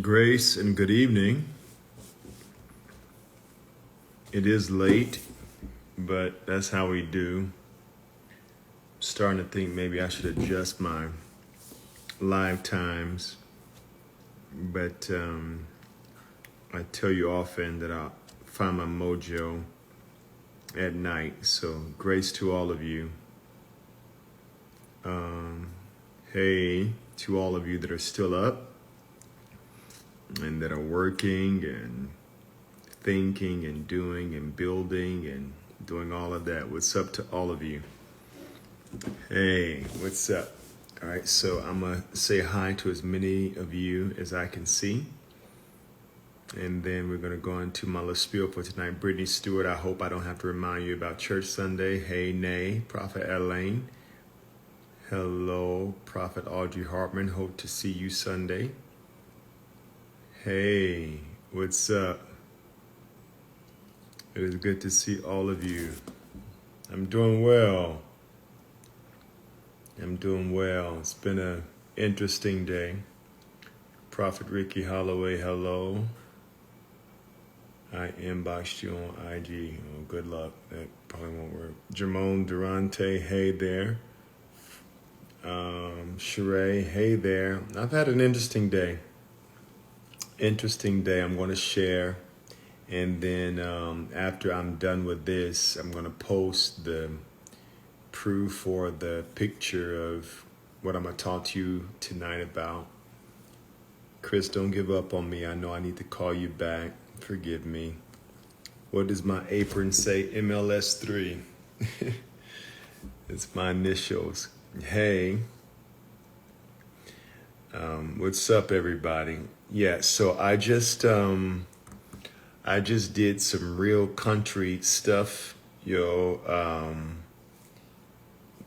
Grace and good evening. It is late, but that's how we do. Starting to think maybe I should adjust my live times, but I tell you often that I find my mojo at night. So grace to all of you. Hey to all of you that are still up and that are working and thinking and doing and building and doing all of that. What's up to all of you? Hey, what's up? All right, so I'm going to say hi to as many of you as I can see. And then we're going to go into my little spiel for tonight. Brittany Stewart, I hope I don't have to remind you about Church Sunday. Hey, nay, Prophet Elaine. Hello, Prophet Audrey Hartman. Hope to see you Sunday. Hey, what's up? It is good to see all of you. I'm doing well. It's been an interesting day. Prophet Ricky Holloway, hello. I inboxed you on IG. Oh, good luck. That probably won't work. Jermone Durante, hey there. Sheree, hey there. I've had an interesting day. I'm going to share. And then after I'm done with this, I'm going to post the proof for the picture of what I'm going to talk to you tonight about. Chris, don't give up on me. I know I need to call you back. Forgive me. What does my apron say? MLS 3. It's my initials. Hey. What's up, everybody? Yeah, so I just did some real country stuff, the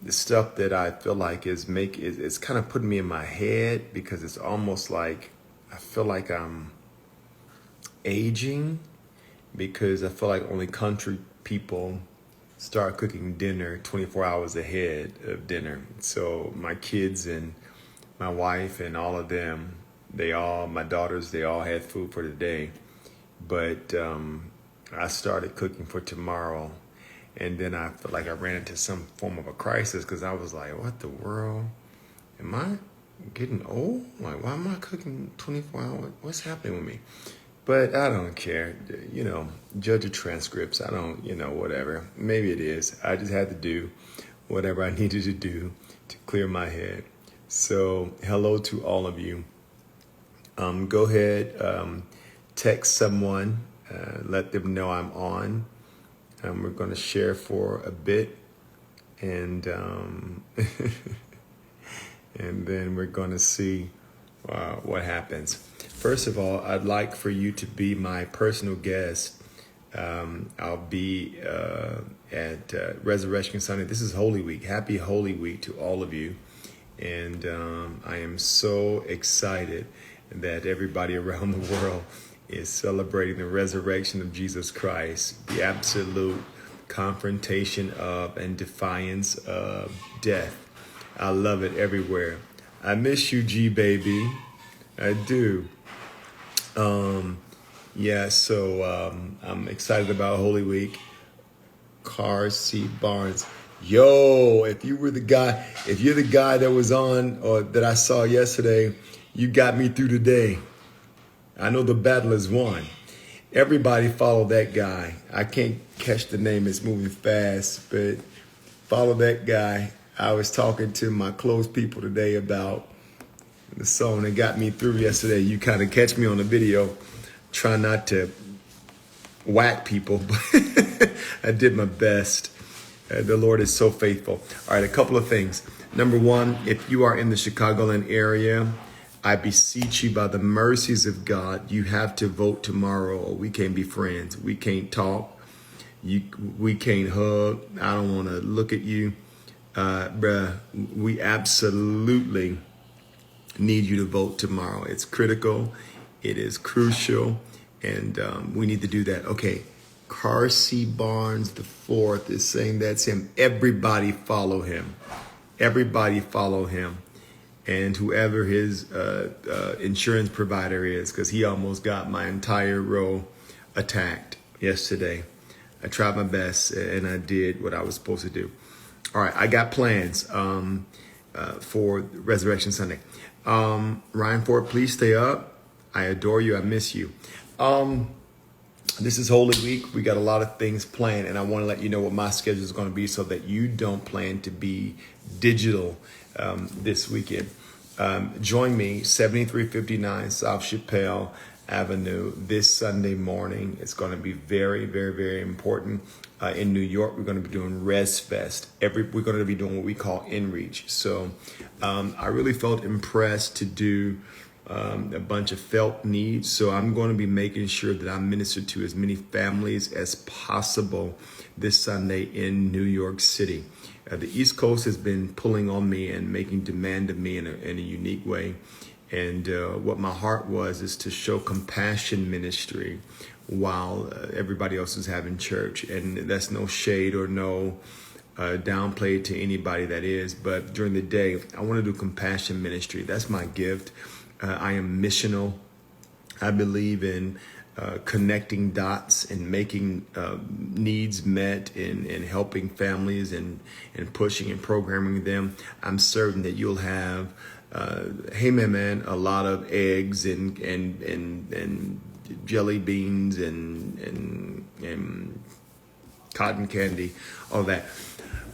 stuff that I feel like it's kind of putting me in my head because it's almost like I feel like I'm aging because I feel like only country people start cooking dinner 24 hours ahead of dinner. So my kids and my wife and all of them, my daughters, they all had food for the day. But I started cooking for tomorrow. And then I felt like I ran into some form of a crisis because I was like, what the world? Am I getting old? Like, why am I cooking 24 hours? What's happening with me? But I don't care. Judge the transcripts. I don't, whatever. Maybe it is. I just had to do whatever I needed to do to clear my head. So hello to all of you. Go ahead, text someone, let them know I'm on. We're going to share for a bit, and and then we're going to see what happens. First of all, I'd like for you to be my personal guest. I'll be at Resurrection Sunday. This is Holy Week. Happy Holy Week to all of you. And I am so excited that everybody around the world is celebrating the resurrection of Jesus Christ, the absolute confrontation of and defiance of death. I love it everywhere. I miss you, G baby. I do. So I'm excited about Holy Week. Car Seat Barnes. Yo, if you're the guy that was on or that I saw yesterday, you got me through today. I know the battle is won. Everybody follow that guy. I can't catch the name. It's moving fast, but follow that guy. I was talking to my close people today about the song that got me through yesterday. You kind of catch me on the video. Try not to whack people, but I did my best. The Lord is so faithful. All right, a couple of things. Number one, if you are in the Chicagoland area, I beseech you by the mercies of God, you have to vote tomorrow or we can't be friends. We can't talk. We can't hug. I don't want to look at you. We absolutely need you to vote tomorrow. It's critical. It is crucial. And we need to do that. Okay. Carsey Barnes the fourth is saying that's him. Everybody follow him. and whoever his insurance provider is, because he almost got my entire row attacked yesterday. I tried my best and I did what I was supposed to do. All right, I got plans for Resurrection Sunday. Ryan Ford, please stay up. I adore you. I miss you. This is Holy Week. We got a lot of things planned, and I want to let you know what my schedule is going to be so that you don't plan to be digital this weekend. Join me, 7359 South Chappelle Avenue this Sunday morning. It's going to be very, very, very important. In New York, we're going to be doing Res Fest. We're going to be doing what we call InReach. So I really felt impressed to do a bunch of felt needs. So I'm going to be making sure that I minister to as many families as possible this Sunday in New York City. The East Coast has been pulling on me and making demand of me in a unique way. And what my heart was is to show compassion ministry while everybody else is having church. And that's no shade or no downplay to anybody that is. But during the day, I want to do compassion ministry. That's my gift. I am missional. I believe in connecting dots and making needs met and helping families and pushing and programming them. I'm certain that you'll have, hey man, a lot of eggs and jelly beans and cotton candy, all that.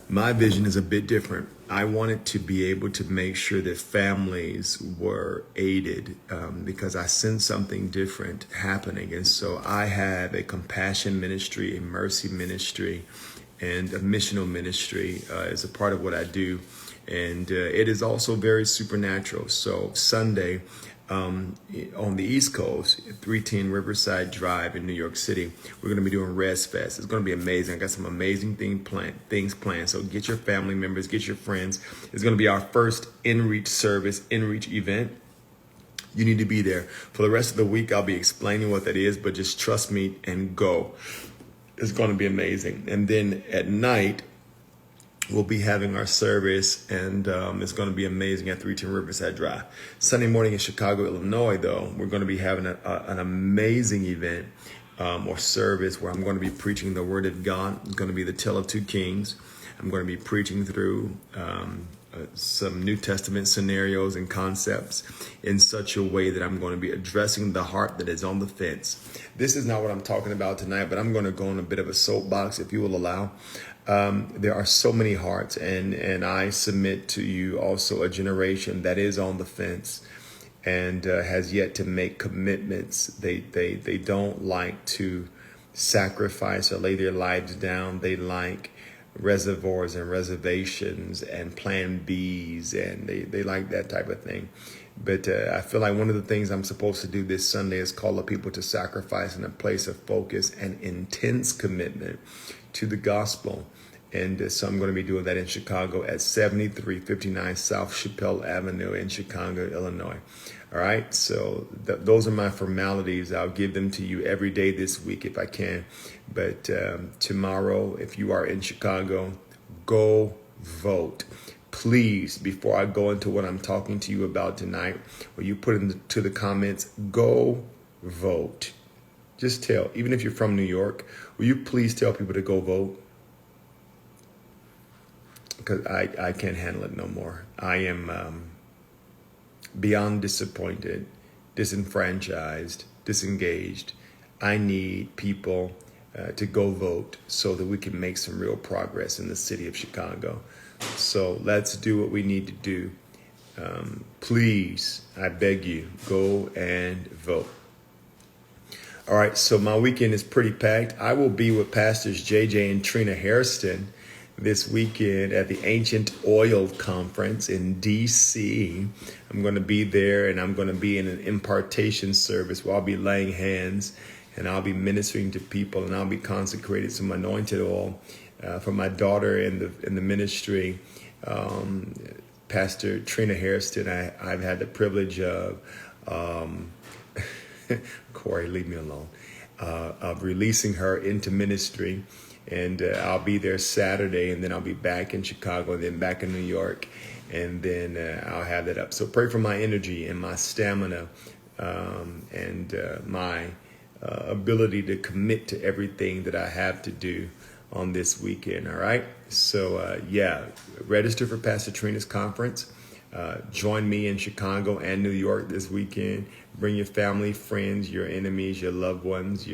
My vision is a bit different. I wanted to be able to make sure that families were aided because I sense something different happening. And so I have a compassion ministry, a mercy ministry, and a missional ministry as a part of what I do. And it is also very supernatural. So Sunday, on the East Coast, 310 Riverside Drive in New York City, we're going to be doing Res Fest. It's going to be amazing. I got some amazing things planned. So get your family members, get your friends. It's going to be our first InReach service, InReach event. You need to be there. For the rest of the week, I'll be explaining what that is, but just trust me and go. It's going to be amazing. And then at night, we'll be having our service, and it's going to be amazing at 310 Riverside Drive. Sunday morning in Chicago, Illinois, though, we're going to be having an amazing event or service where I'm going to be preaching the Word of God. It's going to be the Tale of Two Kings. I'm going to be preaching through some New Testament scenarios and concepts in such a way that I'm going to be addressing the heart that is on the fence. This is not what I'm talking about tonight, but I'm going to go on a bit of a soapbox, if you will allow. There are so many hearts, and I submit to you also a generation that is on the fence and has yet to make commitments. They don't like to sacrifice or lay their lives down. They like reservoirs and reservations and plan Bs, and they like that type of thing. But I feel like one of the things I'm supposed to do this Sunday is call the people to sacrifice in a place of focus and intense commitment to the gospel. And so I'm going to be doing that in Chicago at 7359 South Chappelle Avenue in Chicago, Illinois. All right. So those are my formalities. I'll give them to you every day this week if I can. But tomorrow, if you are in Chicago, go vote. Please, before I go into what I'm talking to you about tonight, will you put into the comments, go vote. Just tell, even if you're from New York, will you please tell people to go vote? Because I can't handle it no more. I am beyond disappointed, disenfranchised, disengaged. I need people to go vote so that we can make some real progress in the city of Chicago. So let's do what we need to do. Please, I beg you, go and vote. All right, so my weekend is pretty packed. I will be with Pastors JJ and Trina Hairston this weekend at the Ancient Oil Conference in D.C. I'm going to be there, and I'm going to be in an impartation service where I'll be laying hands, and I'll be ministering to people, and I'll be consecrated some anointed oil for my daughter in the ministry. Pastor Trina Hairston, I've had the privilege of, Corey, leave me alone, of releasing her into ministry. And I'll be there Saturday, and then I'll be back in Chicago, and then back in New York. and then I'll have that up. So pray for my energy and my stamina and my ability to commit to everything that I have to do on this weekend. All right. So register for Pastor Trina's conference. Join me in Chicago and New York this weekend. Bring your family, friends, your enemies, your loved ones,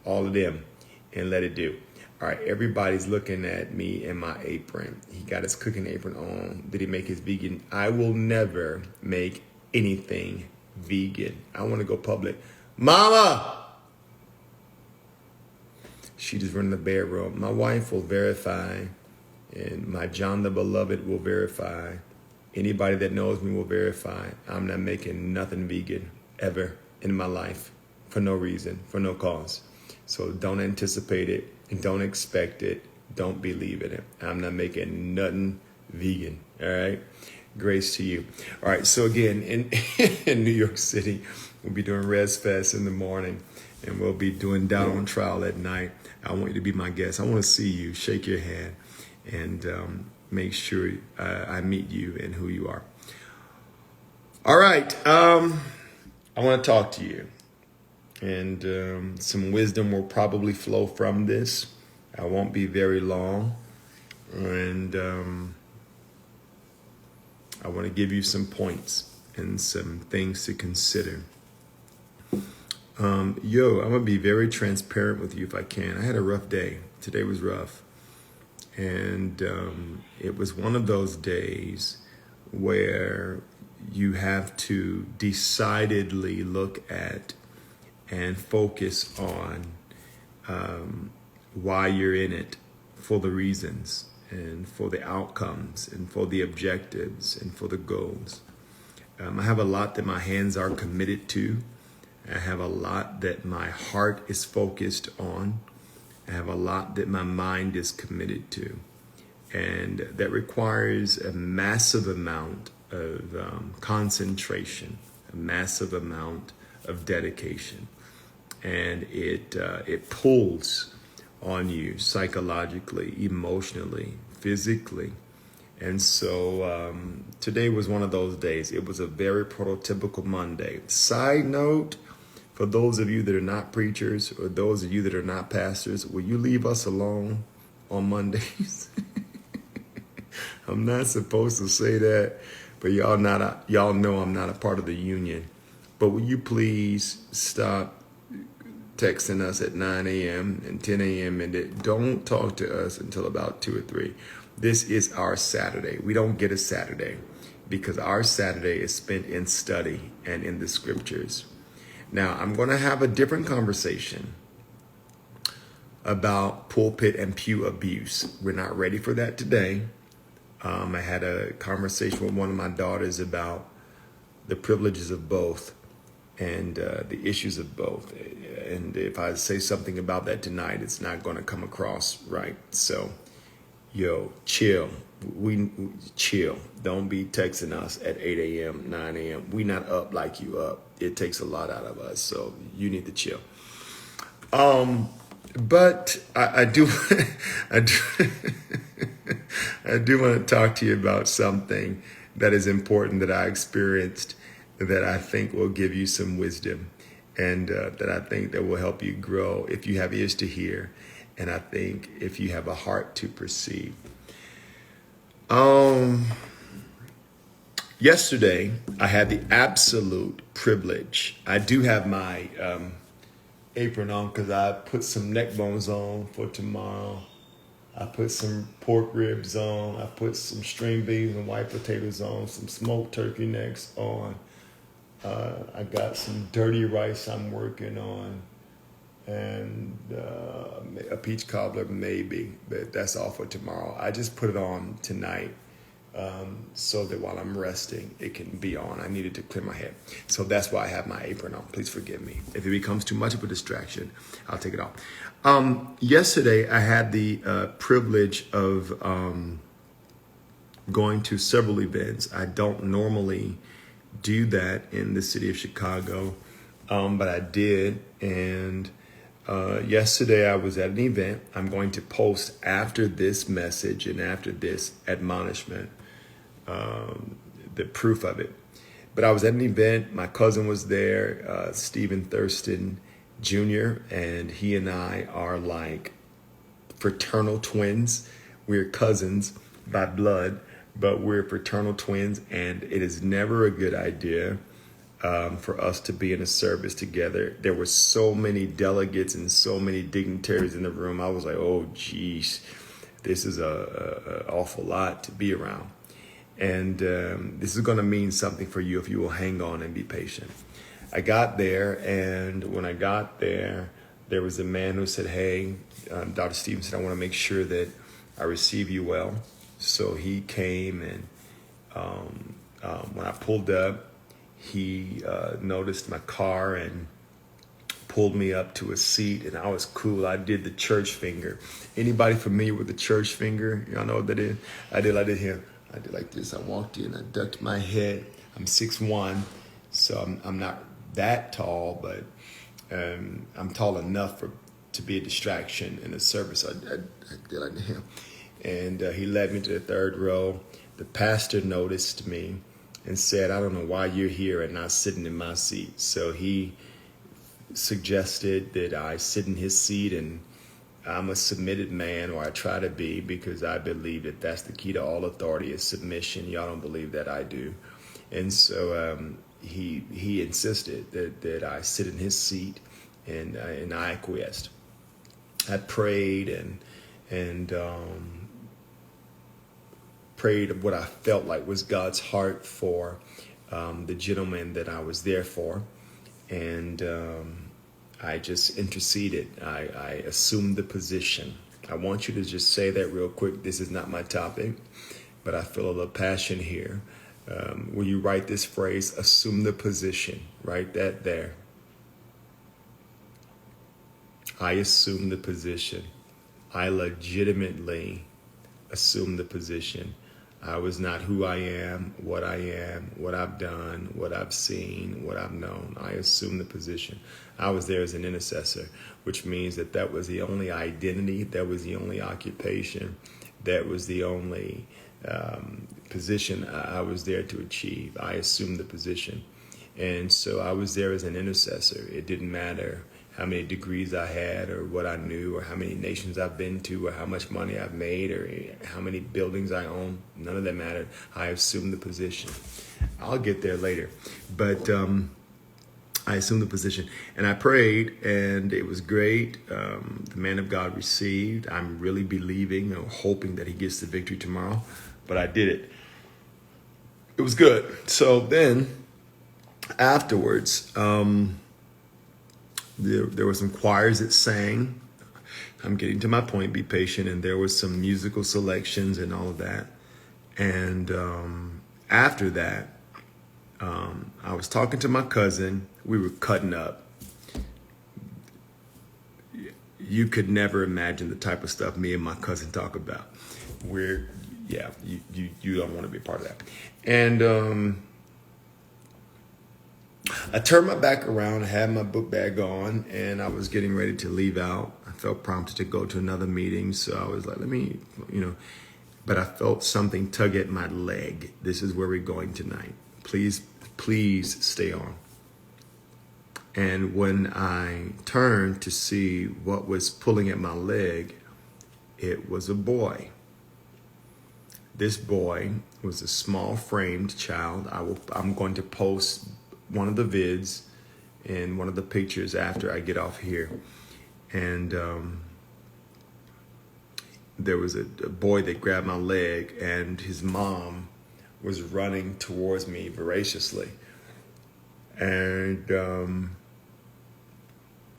all of them, and let it do. All right, everybody's looking at me and my apron. He got his cooking apron on. Did he make his vegan? I will never make anything vegan. I want to go public. Mama! She just run in the bedroom. My wife will verify, and my John the Beloved will verify. Anybody that knows me will verify. I'm not making nothing vegan ever in my life for no reason, for no cause. So don't anticipate it and don't expect it. Don't believe in it. I'm not making nothing vegan. All right. Grace to you. All right. So again, in New York City, we'll be doing Res Fest in the morning and we'll be doing Down on Trial at night. I want you to be my guest. I want to see you, shake your hand, and make sure I meet you and who you are. All right. I want to talk to you. And some wisdom will probably flow from this. I won't be very long. And I want to give you some points and some things to consider. I'm going to be very transparent with you if I can. I had a rough day. Today was rough. And it was one of those days where you have to decidedly look at and focus on why you're in it, for the reasons and for the outcomes and for the objectives and for the goals. I have a lot that my hands are committed to. I have a lot that my heart is focused on. I have a lot that my mind is committed to. And that requires a massive amount of concentration, a massive amount of dedication. And it pulls on you psychologically, emotionally, physically. And so today was one of those days. It was a very prototypical Monday. Side note, for those of you that are not preachers or those of you that are not pastors, will you leave us alone on Mondays? I'm not supposed to say that, but y'all know I'm not a part of the union. But will you please stop texting us at 9 a.m. and 10 a.m. and don't talk to us until about 2 or 3. This is our Saturday. We don't get a Saturday because our Saturday is spent in study and in the scriptures. Now, I'm going to have a different conversation about pulpit and pew abuse. We're not ready for that today. I had a conversation with one of my daughters about the privileges of both and the issues of both. And if I say something about that tonight, it's not going to come across right. So, chill. We chill. Don't be texting us at 8 a.m., 9 a.m. We not up like you up. It takes a lot out of us. So you need to chill. But I do I do want to talk to you about something that is important that I experienced that I think will give you some wisdom and that I think that will help you grow if you have ears to hear. And I think if you have a heart to perceive. Yesterday, I had the absolute privilege. I do have my apron on because I put some neck bones on for tomorrow. I put some pork ribs on. I put some string beans and white potatoes on, some smoked turkey necks on. I got some dirty rice I'm working on. And a peach cobbler maybe, but that's all for tomorrow. I just put it on tonight so that while I'm resting, it can be on. I needed to clear my head. So that's why I have my apron on. Please forgive me. If it becomes too much of a distraction, I'll take it off. Yesterday, I had the privilege of going to several events. I don't normally do that in the city of Chicago, but I did. And yesterday I was at an event. I'm going to post after this message and after this admonishment the proof of it. But I was at an event. My cousin was there, Stephen Thurston Jr., and he and I are like fraternal twins. We're cousins by blood, but we're fraternal twins, and it is never a good idea for us to be in a service together. There were so many delegates and so many dignitaries in the room. I was like, oh, geez, this is a awful lot to be around. And this is going to mean something for you if you will hang on and be patient. I got there, and when I got there, there was a man who said, hey, Dr. Stevenson, I want to make sure that I receive you well. So he came, and when I pulled up, he noticed my car and pulled me up to a seat, and I was cool. I did the church finger. Anybody familiar with the church finger? Y'all know what that is? I did here. I did like this. I walked in, I ducked my head. I'm 6'1", so I'm not that tall, but I'm tall enough to be a distraction in a service. I did like him. And he led me to the third row. The pastor noticed me and said, I don't know why you're here and not sitting in my seat. So he suggested that I sit in his seat, and I'm a submitted man, or I try to be, because I believe that that's the key to all authority is submission. Y'all don't believe that, I do. And so he insisted that I sit in his seat, and I acquiesced. I prayed and prayed what I felt like was God's heart for the gentleman that I was there for. And I just interceded. I assumed the position. I want you to just say that real quick. This is not my topic, but I feel a little passion here. Will you write this phrase, assume the position? Write that there. I assume the position. I legitimately assume the position. I was not who I am, what I've done, what I've seen, what I've known. I assumed the position. I was there as an intercessor, which means that was the only identity, that was the only occupation, that was the only position I was there to achieve. I assumed the position. And so I was there as an intercessor. It didn't matter how many degrees I had, or what I knew, or how many nations I've been to, or how much money I've made, or how many buildings I own. None of that mattered. I assumed the position. I'll get there later. But I assumed the position. And I prayed, and it was great. The man of God received. I'm really believing or hoping that he gets the victory tomorrow. But I did it. It was good. So then, afterwards, there were some choirs that sang. I'm getting to my point, be patient. And there was some musical selections and all of that. And after that, I was talking to my cousin. We were cutting up. You could never imagine the type of stuff me and my cousin talk about. You don't want to be a part of that. And I turned my back around, I had my book bag on, and I was getting ready to leave out. I felt prompted to go to another meeting, so I was like, but I felt something tug at my leg. This is where we're going tonight. Please stay on. And when I turned to see what was pulling at my leg, it was a boy. This boy was a small-framed child. I'm going to post one of the vids and one of the pictures after I get off here. And there was a boy that grabbed my leg, and his mom was running towards me voraciously. And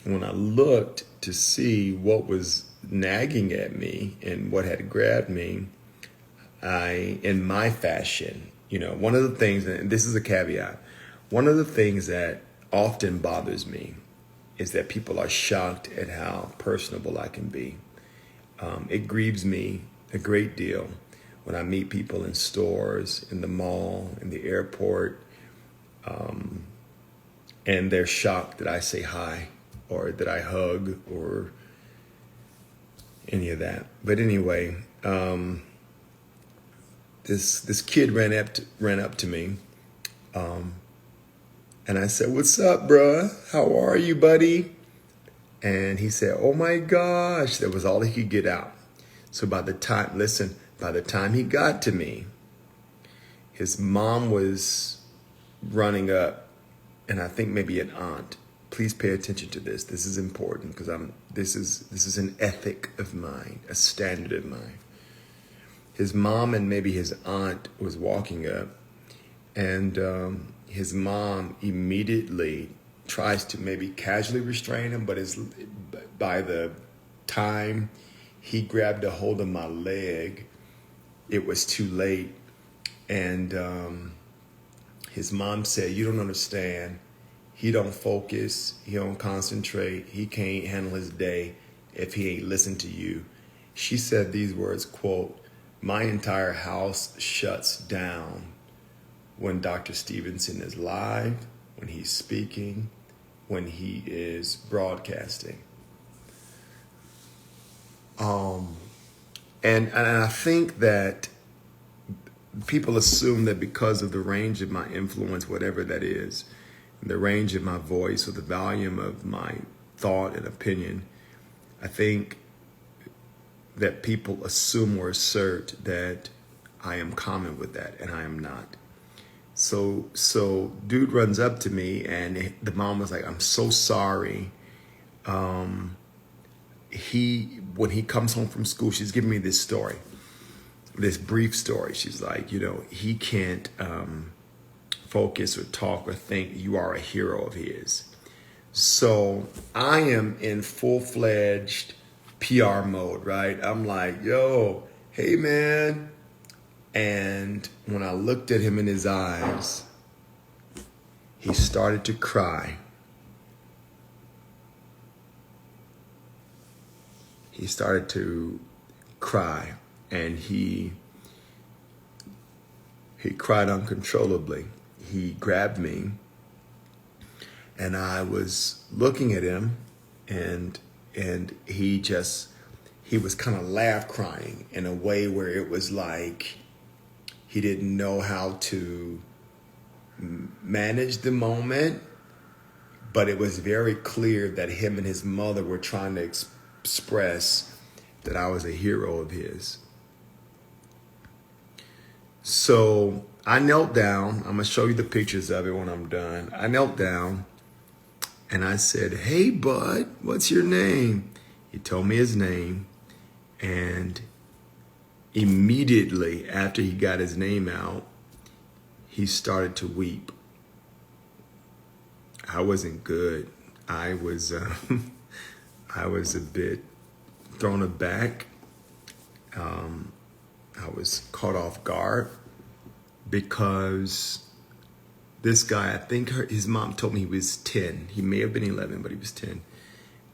when I looked to see what was nagging at me and what had grabbed me, in my fashion, one of the things, and this is a caveat, one of the things that often bothers me is that people are shocked at how personable I can be. It grieves me a great deal when I meet people in stores, in the mall, in the airport, and they're shocked that I say hi or that I hug or any of that. But anyway, this kid ran up to me, and I said, "What's up, bruh? How are you, buddy?" And he said, "Oh my gosh," that was all he could get out. So by the time he got to me, his mom was running up, and I think maybe an aunt. Please pay attention to this. This is important because this is an ethic of mine, a standard of mine. His mom and maybe his aunt was walking up, and his mom immediately tries to maybe casually restrain him, but by the time he grabbed a hold of my leg, it was too late. And his mom said, "You don't understand. He don't focus. He don't concentrate. He can't handle his day if he ain't listen to you." She said these words, quote, "My entire house shuts down when Dr. Stevenson is live, when he's speaking, when he is broadcasting." And I think that people assume that because of the range of my influence, whatever that is, the range of my voice or the volume of my thought and opinion, I think that people assume or assert that I am common with that, and I am not. So dude runs up to me, and the mom was like, "I'm so sorry." When he comes home from school, she's giving me this story, this brief story. She's like, he can't focus or talk or think. You are a hero of his. So I am in full-fledged PR mode, right? I'm like, "Yo, hey man." And when I looked at him in his eyes, he started to cry. He started to cry, and he cried uncontrollably. He grabbed me, and I was looking at him, and he was kind of laugh crying in a way where it was like he didn't know how to manage the moment, but it was very clear that him and his mother were trying to express that I was a hero of his. So I knelt down. I'm going to show you the pictures of it when I'm done. I knelt down and I said, "Hey, bud, what's your name?" He told me his name, and immediately after he got his name out, he started to weep. I wasn't good. I was a bit thrown aback. I was caught off guard because this guy, I think his mom told me he was 10. He may have been 11, but he was 10.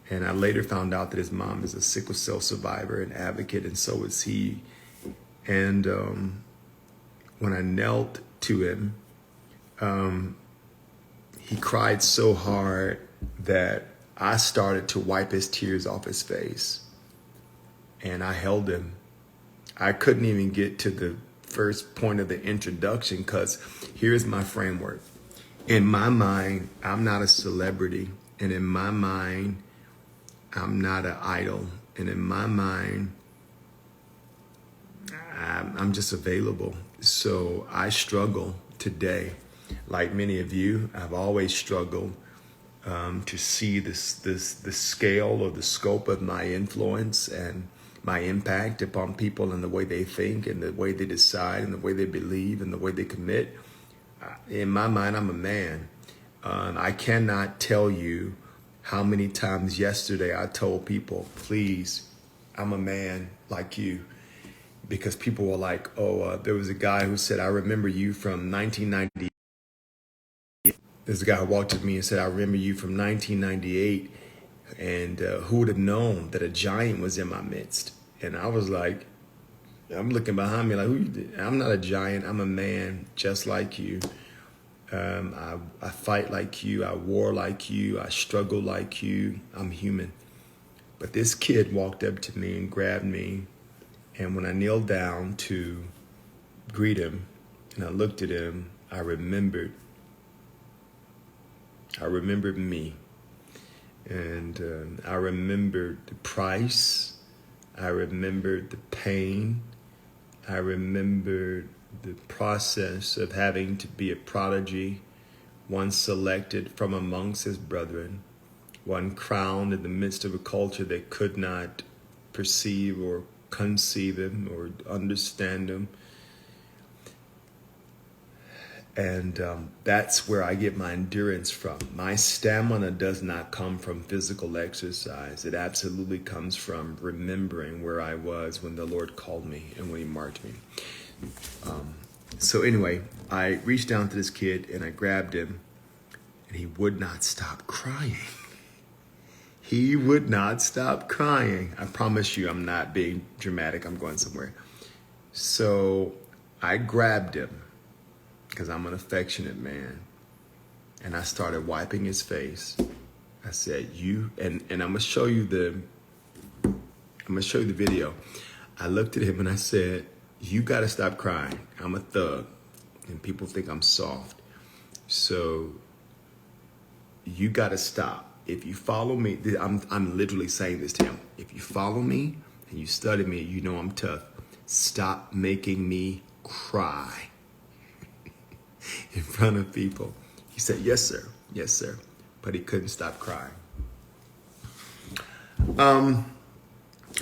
And I later found out that his mom is a sickle cell survivor and advocate, and so is he. And when I knelt to him, he cried so hard that I started to wipe his tears off his face. And I held him. I couldn't even get to the first point of the introduction because here's my framework. In my mind, I'm not a celebrity. And in my mind, I'm not an idol. And in my mind, I'm just available. So I struggle today. Like many of you, I've always struggled to see the scale or the scope of my influence and my impact upon people and the way they think and the way they decide and the way they believe and the way they commit. In my mind, I'm a man. I cannot tell you how many times yesterday I told people, "Please, I'm a man like you." Because people were like, there was a guy who said, "I remember you from 1998. There's a guy who walked up to me and said, "I remember you from 1998. And who would have known that a giant was in my midst?" And I was like, I'm looking behind me like, I'm not a giant. I'm a man just like you. I fight like you. I war like you. I struggle like you. I'm human. But this kid walked up to me and grabbed me. And when I kneeled down to greet him and I looked at him, I remembered me. And I remembered the price. I remembered the pain. I remembered the process of having to be a prodigy, one selected from amongst his brethren, one crowned in the midst of a culture that could not perceive or conceive him or understand him. And that's where I get my endurance from. My stamina does not come from physical exercise. It absolutely comes from remembering where I was when the Lord called me and when he marked me. So anyway, I reached down to this kid and I grabbed him and he would not stop crying. He would not stop crying. I promise you I'm not being dramatic. I'm going somewhere. So I grabbed him, because I'm an affectionate man. And I started wiping his face. I said, and I'm gonna show you the video. I looked at him and I said, you gotta stop crying. I'm a thug. And people think I'm soft. So you gotta stop. If you follow me, I'm literally saying this to him. If you follow me and you study me, you know I'm tough. Stop making me cry in front of people. He said, yes, sir. Yes, sir. But he couldn't stop crying.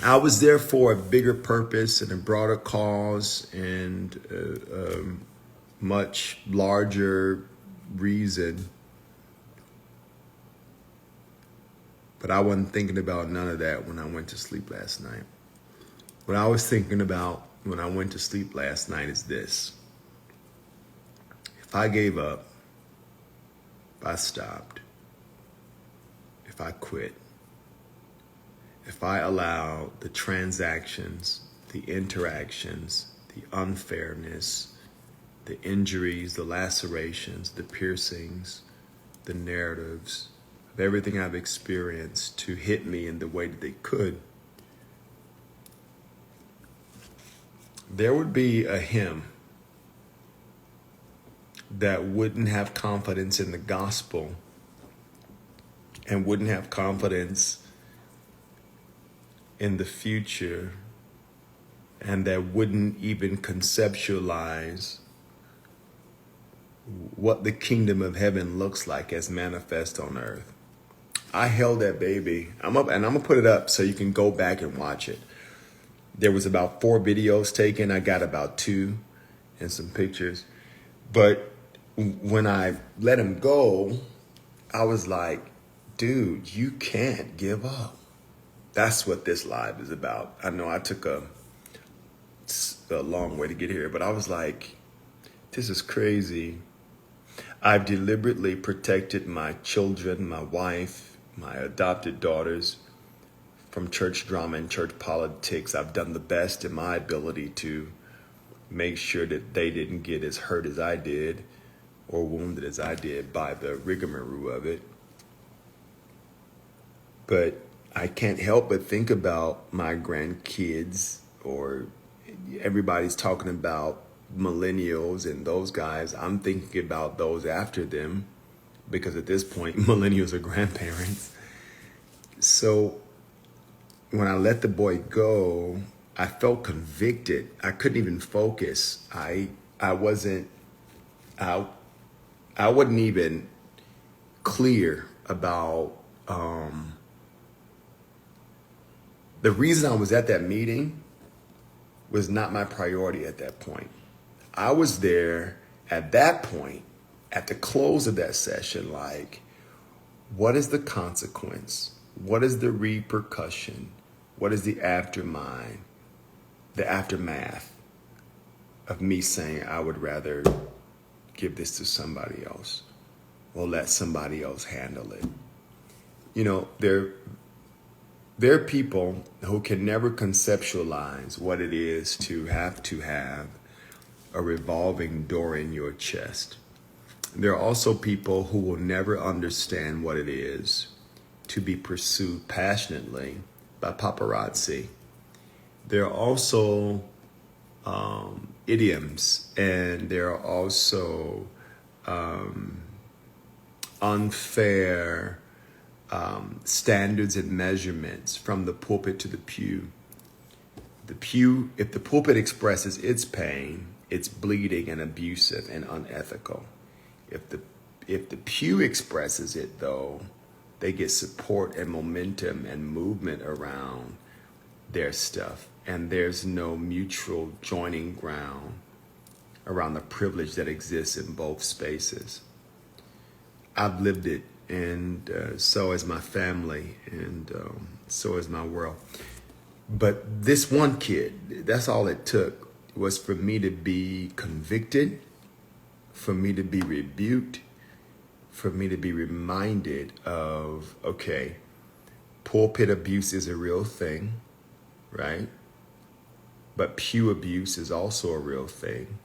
I was there for a bigger purpose and a broader cause and a much larger reason. But I wasn't thinking about none of that when I went to sleep last night. What I was thinking about when I went to sleep last night is this. If I gave up, if I stopped, if I quit, if I allowed the transactions, the interactions, the unfairness, the injuries, the lacerations, the piercings, the narratives of everything I've experienced to hit me in the way that they could, there would be a hymn that wouldn't have confidence in the gospel and wouldn't have confidence in the future, and that wouldn't even conceptualize what the kingdom of heaven looks like as manifest on earth. I held that baby. I'm gonna put it up so you can go back and watch it. There was about 4 videos taken. I got about 2 and some pictures. But when I let him go, I was like, dude, you can't give up. That's what this live is about. I know I took a long way to get here, but I was like, this is crazy. I've deliberately protected my children, my wife, my adopted daughters from church drama and church politics. I've done the best in my ability to make sure that they didn't get as hurt as I did or wounded as I did by the rigmarole of it. But I can't help but think about my grandkids, or everybody's talking about millennials and those guys. I'm thinking about those after them, because at this point, millennials are grandparents. So when I let the boy go, I felt convicted. I couldn't even focus. I wasn't even clear about the reason I was at that meeting was not my priority at that point. I was there at that point, at the close of that session, like, what is the consequence? What is the repercussion? What is the aftermath of me saying I would rather give this to somebody else or let somebody else handle it? You know, there are people who can never conceptualize what it is to have a revolving door in your chest. There are also people who will never understand what it is to be pursued passionately by paparazzi. There are also idioms, and there are also unfair standards and measurements from the pulpit to the pew. The pew, if the pulpit expresses its pain, it's bleeding and abusive and unethical. If the pew expresses it, though, they get support and momentum and movement around their stuff. And there's no mutual joining ground around the privilege that exists in both spaces. I've lived it, and so has my family, and so is my world. But this one kid, that's all it took, was for me to be convicted, for me to be rebuked, for me to be reminded of, okay, pulpit abuse is a real thing, right? But pew abuse is also a real thing.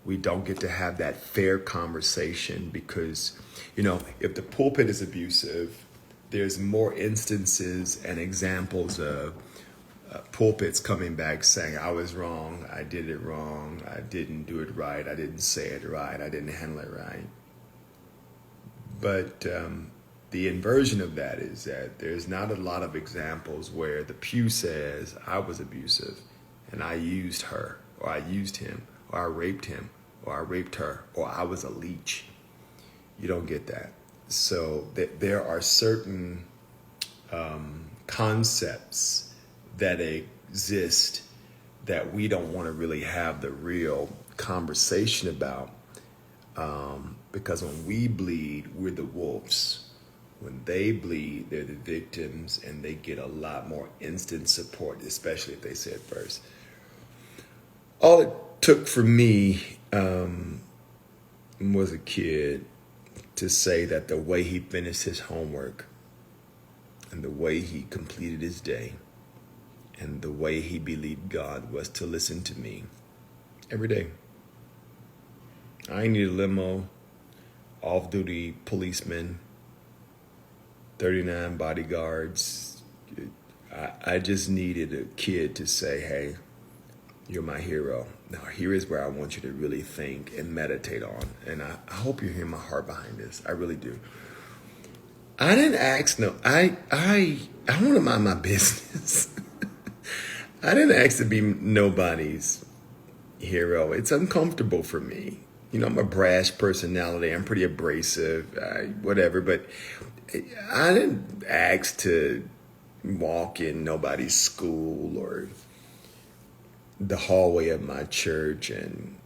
We don't get to have that fair conversation because, if the pulpit is abusive, there's more instances and examples of pulpits coming back saying, I was wrong, I did it wrong, I didn't do it right, I didn't say it right, I didn't handle it right. But the inversion of that is that there's not a lot of examples where the pew says, I was abusive and I used her, or I used him, or I raped him, or I raped her, or I was a leech. You don't get that. So there are certain concepts that exist that we don't want to really have the real conversation about, because when we bleed, we're the wolves. When they bleed, they're the victims, and they get a lot more instant support, especially if they say it first. All it took for me was a kid to say that the way he finished his homework and the way he completed his day and the way he believed God was to listen to me every day. I need a limo, off-duty policeman, 39 bodyguards. I just needed a kid to say, hey, you're my hero. Now, here is where I want you to really think and meditate on. And I hope you hear my heart behind this. I really do. I didn't ask, I want to mind my business. I didn't ask to be nobody's hero. It's uncomfortable for me. I'm a brash personality. I'm pretty abrasive, whatever. But I didn't ask to walk in nobody's school or the hallway of my church and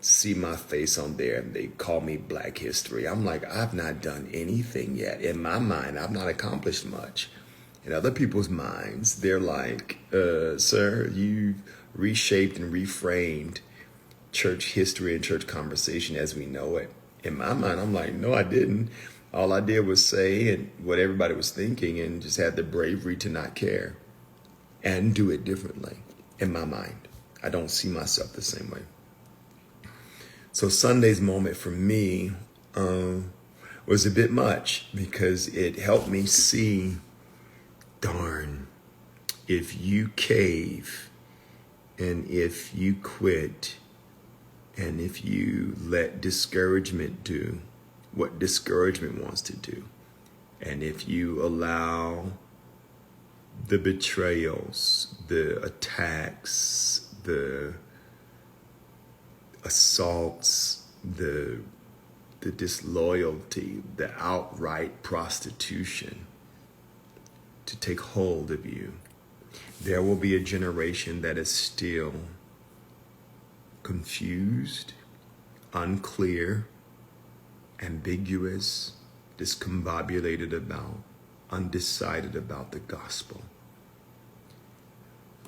see my face on there and they call me Black History. I'm like, I've not done anything yet. In my mind, I've not accomplished much. In other people's minds, they're like, sir, you reshaped and reframed church history and church conversation as we know it. In my mind, I'm like, no, I didn't. All I did was say what everybody was thinking and just had the bravery to not care and do it differently. In my mind, I don't see myself the same way. So Sunday's moment for me was a bit much because it helped me see, darn, if you cave and if you quit and if you let discouragement do what discouragement wants to do, and if you allow the betrayals, the attacks, the assaults, the disloyalty, the outright prostitution to take hold of you, there will be a generation that is still confused, unclear, ambiguous, discombobulated about, undecided about the gospel.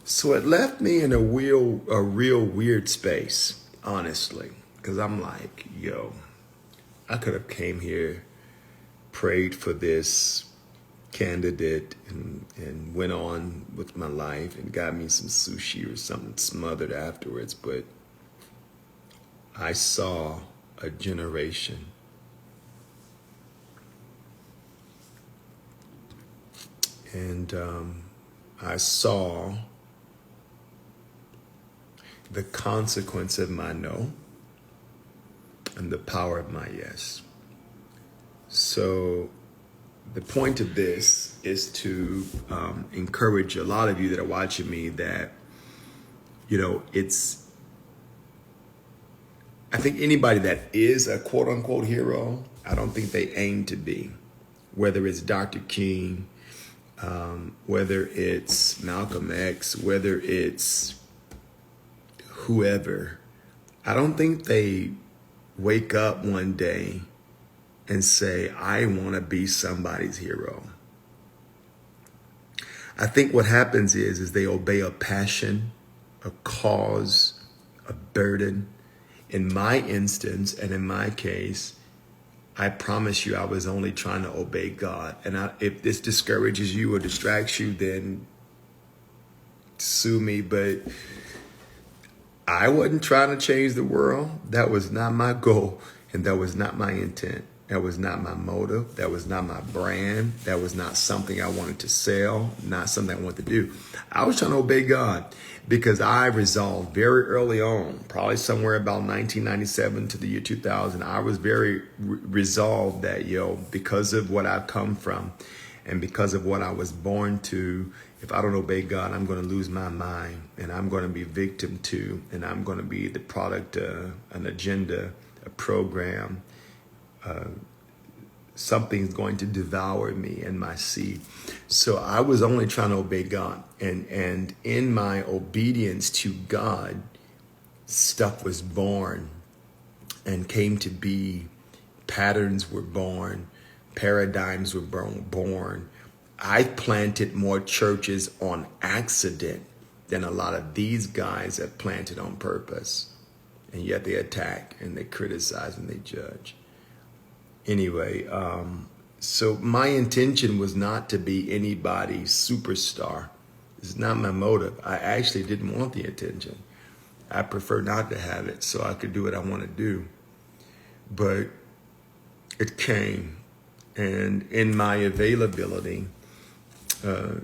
So it left me in a real weird space, honestly, because I'm like, I could have came here, prayed for this candidate and went on with my life and got me some sushi or something smothered afterwards, but I saw a generation and I saw the consequence of my no and the power of my yes. So the point of this is to encourage a lot of you that are watching me that, I think anybody that is a quote unquote hero, I don't think they aim to be. Whether it's Dr. King, whether it's Malcolm X, whether it's whoever, I don't think they wake up one day and say, I want to be somebody's hero. I think what happens is they obey a passion, a cause, a burden. In my instance and in my case, I promise you I was only trying to obey God. And if this discourages you or distracts you, then sue me. But I wasn't trying to change the world. That was not my goal. And that was not my intent. That was not my motive. That was not my brand. That was not something I wanted to sell, not something I wanted to do. I was trying to obey God because I resolved very early on, probably somewhere about 1997 to the year 2000, I was very resolved that, because of what I've come from and because of what I was born to, if I don't obey God, I'm going to lose my mind and I'm going to be victim to, and I'm going to be the product of an agenda, a program. Something's going to devour me and my seed. So I was only trying to obey God. And in my obedience to God, stuff was born and came to be. Patterns were born. Paradigms were born. I planted more churches on accident than a lot of these guys have planted on purpose. And yet they attack and they criticize and they judge. Anyway, so my intention was not to be anybody's superstar. It's not my motive. I actually didn't want the attention. I prefer not to have it so I could do what I want to do. But it came. And in my availability, the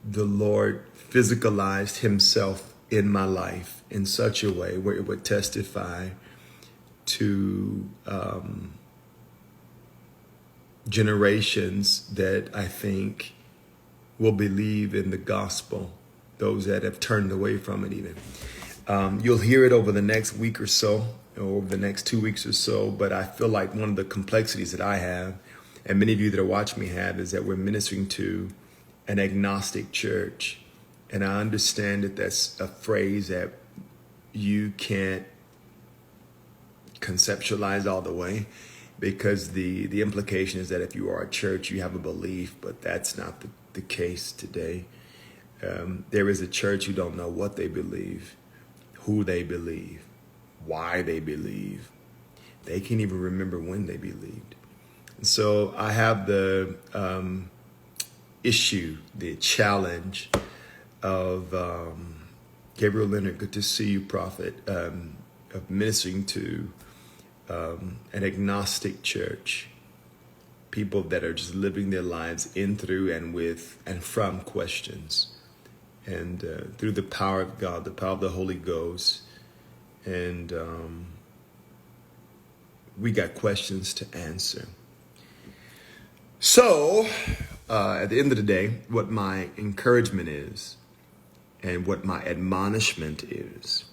Lord physicalized himself in my life in such a way where it would testify to generations that I think will believe in the gospel, those that have turned away from it even. You'll hear it over the next week or so, or over the next 2 weeks or so, but I feel like one of the complexities that I have, and many of you that are watching me have, is that we're ministering to an agnostic church. And I understand that that's a phrase that you can't conceptualize all the way, because the implication is that if you are a church, you have a belief, but that's not the case today. There is a church who don't know what they believe, who they believe, why they believe. They can't even remember when they believed. And so I have the issue, the challenge of Gabriel Leonard, good to see you, Prophet, of ministering to an agnostic church, people that are just living their lives in, through, and with, and from questions, and through the power of God, the power of the Holy Ghost. And we got questions to answer. So at the end of the day, what my encouragement is, and what my admonishment is,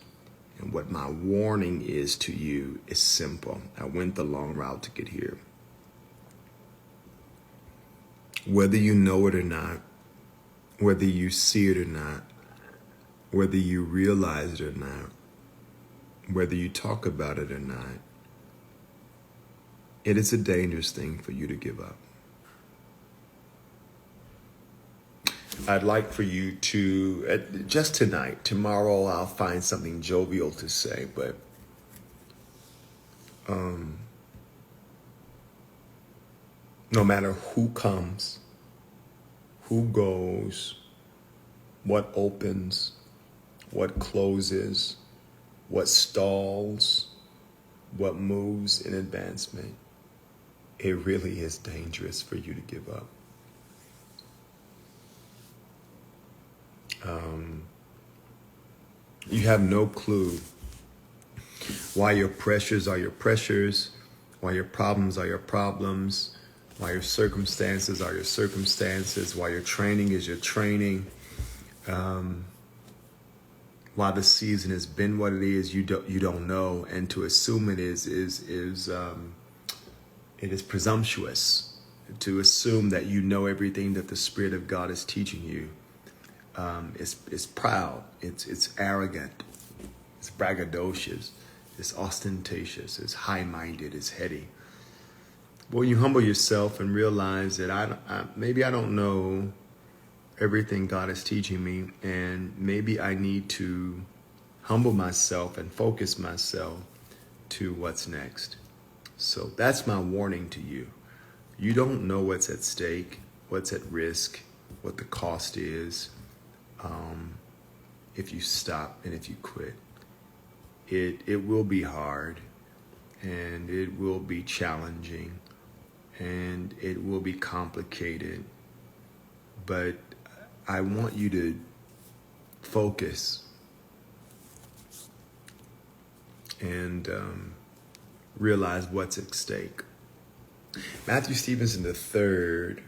and what my warning is to you is simple. I went the long route to get here. Whether you know it or not, whether you see it or not, whether you realize it or not, whether you talk about it or not, it is a dangerous thing for you to give up. I'd like for you to, just tonight, tomorrow I'll find something jovial to say, but no matter who comes, who goes, what opens, what closes, what stalls, what moves in advancement, it really is dangerous for you to give up. You have no clue why your pressures are your pressures, why your problems are your problems, why your circumstances are your circumstances, why your training is your training, why the season has been what it is. You don't know, and to assume it is presumptuous. To assume that you know everything that the Spirit of God is teaching you. It's proud, it's arrogant, it's braggadocious, it's ostentatious, it's high-minded, it's heady. But when you humble yourself and realize that maybe I don't know everything God is teaching me, and maybe I need to humble myself and focus myself to what's next. So that's my warning to you. You don't know what's at stake, what's at risk, what the cost is. If you stop and if you quit, it will be hard, and it will be challenging, and it will be complicated. But I want you to focus and realize what's at stake. Matthew Stevenson III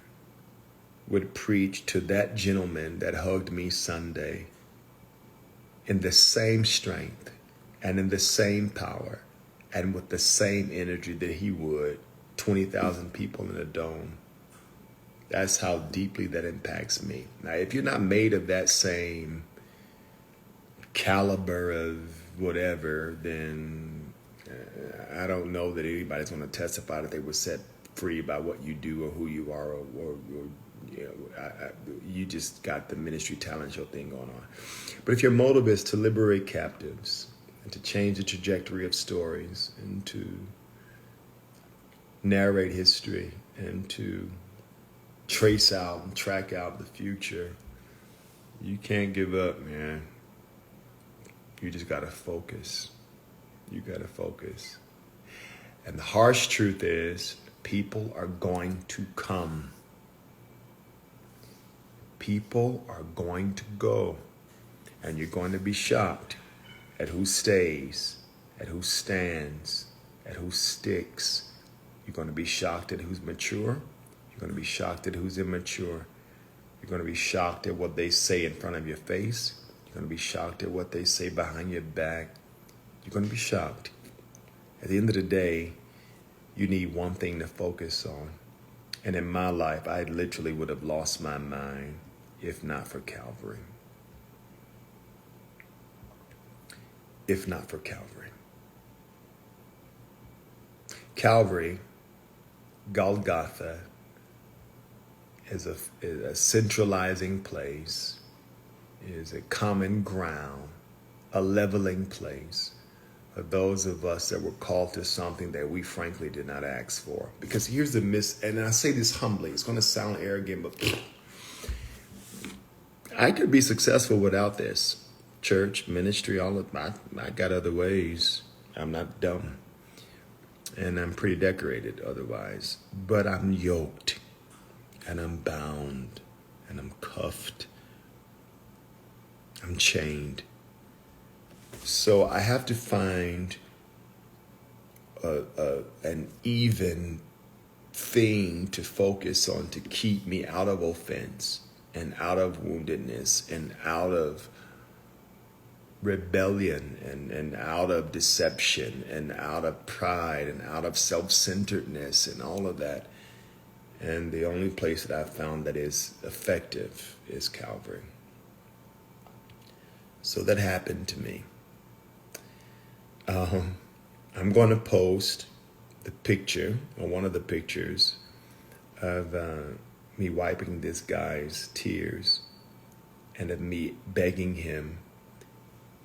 would preach to that gentleman that hugged me Sunday in the same strength and in the same power and with the same energy that he would 20,000 people in a dome. That's how deeply that impacts me. Now, if you're not made of that same caliber of whatever, then I don't know that anybody's going to testify that they were set free by what you do or who you are, or you know, you just got the ministry talent show thing going on. But if your motive is to liberate captives and to change the trajectory of stories and to narrate history and to trace out and track out the future, you can't give up, man. You just got to focus. You got to focus. And the harsh truth is, people are going to come. People are going to go. And you're going to be shocked at who stays, at who stands, at who sticks. You're going to be shocked at who's mature. You're going to be shocked at who's immature. You're going to be shocked at what they say in front of your face. You're going to be shocked at what they say behind your back. You're going to be shocked. At the end of the day, you need one thing to focus on. And in my life, I literally would have lost my mind if not for Calvary. If not for Calvary. Calvary, Golgotha, is a centralizing place, is a common ground, a leveling place for those of us that were called to something that we frankly did not ask for. Because here's the and I say this humbly, it's going to sound arrogant, but I could be successful without this. Church, ministry, all of I got other ways. I'm not dumb. And I'm pretty decorated otherwise. But I'm yoked. And I'm bound. And I'm cuffed. I'm chained. So I have to find an even thing to focus on to keep me out of offense and out of woundedness and out of rebellion and out of deception and out of pride and out of self-centeredness and all of that. And the only place that I've found that is effective is Calvary. So that happened to me. I'm going to post the picture, or one of the pictures, of me wiping this guy's tears and of me begging him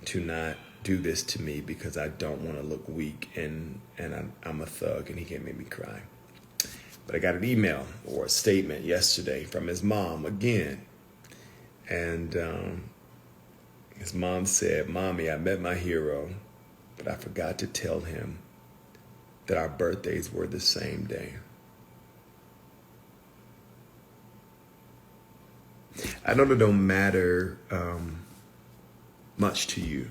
to not do this to me because I don't want to look weak and I'm a thug and he can't make me cry. But I got an email or a statement yesterday from his mom again. And his mom said, "Mommy, I met my hero, but I forgot to tell him that our birthdays were the same day." I know it don't matter much to you,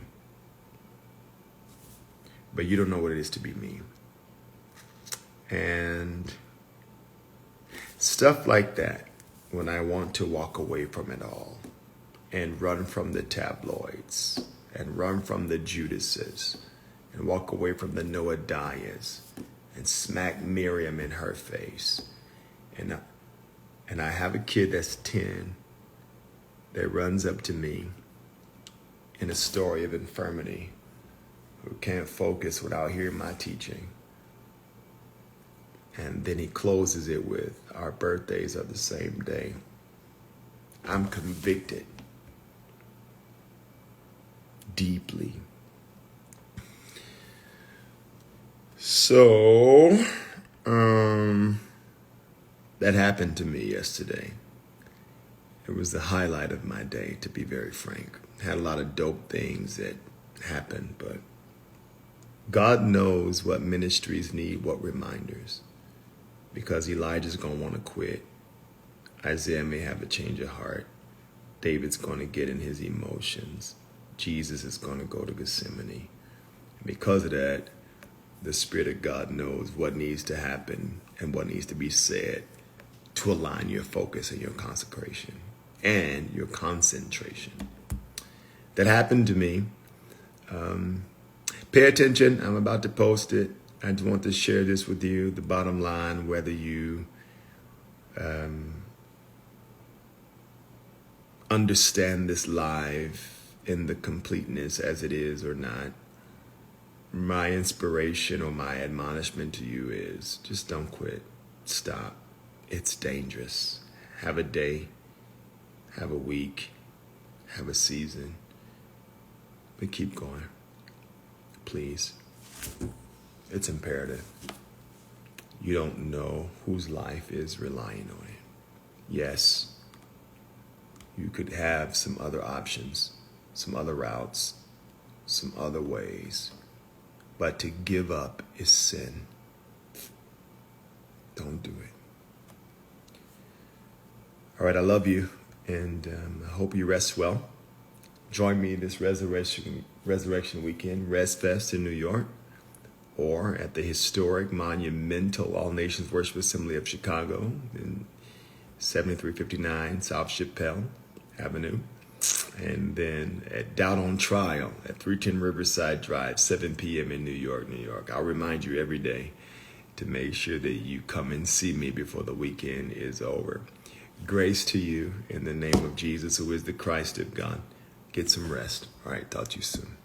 but you don't know what it is to be me. And stuff like that, when I want to walk away from it all and run from the tabloids and run from the Judases and walk away from the Nobodies and smack Miriam in her face. And I have a kid that's 10 that runs up to me in a story of infirmity who can't focus without hearing my teaching. And then he closes it with, our birthdays are the same day. I'm convicted deeply. So, that happened to me yesterday. It was the highlight of my day, to be very frank. Had a lot of dope things that happened, but God knows what ministries need what reminders. Because Elijah's going to want to quit. Isaiah may have a change of heart. David's going to get in his emotions. Jesus is going to go to Gethsemane. And because of that, the Spirit of God knows what needs to happen and what needs to be said to align your focus and your consecration and your concentration. That happened to me. Pay attention. I'm about to post it. I just want to share this with you. The bottom line, whether you understand this live in the completeness as it is or not, my inspiration or my admonishment to you is just don't quit. Stop. It's dangerous. Have a day, have a week, have a season, but keep going. Please. It's imperative. You don't know whose life is relying on it. Yes, you could have some other options, some other routes, some other ways. But to give up is sin. Don't do it. All right, I love you, and I hope you rest well. Join me this Resurrection Weekend, Res Fest in New York, or at the historic, monumental All Nations Worship Assembly of Chicago in 7359 South Chappelle Avenue. And then at Doubt on Trial at 310 Riverside Drive, 7 p.m. in New York, New York. I'll remind you every day to make sure that you come and see me before the weekend is over. Grace to you in the name of Jesus, who is the Christ of God. Get some rest. All right, talk to you soon.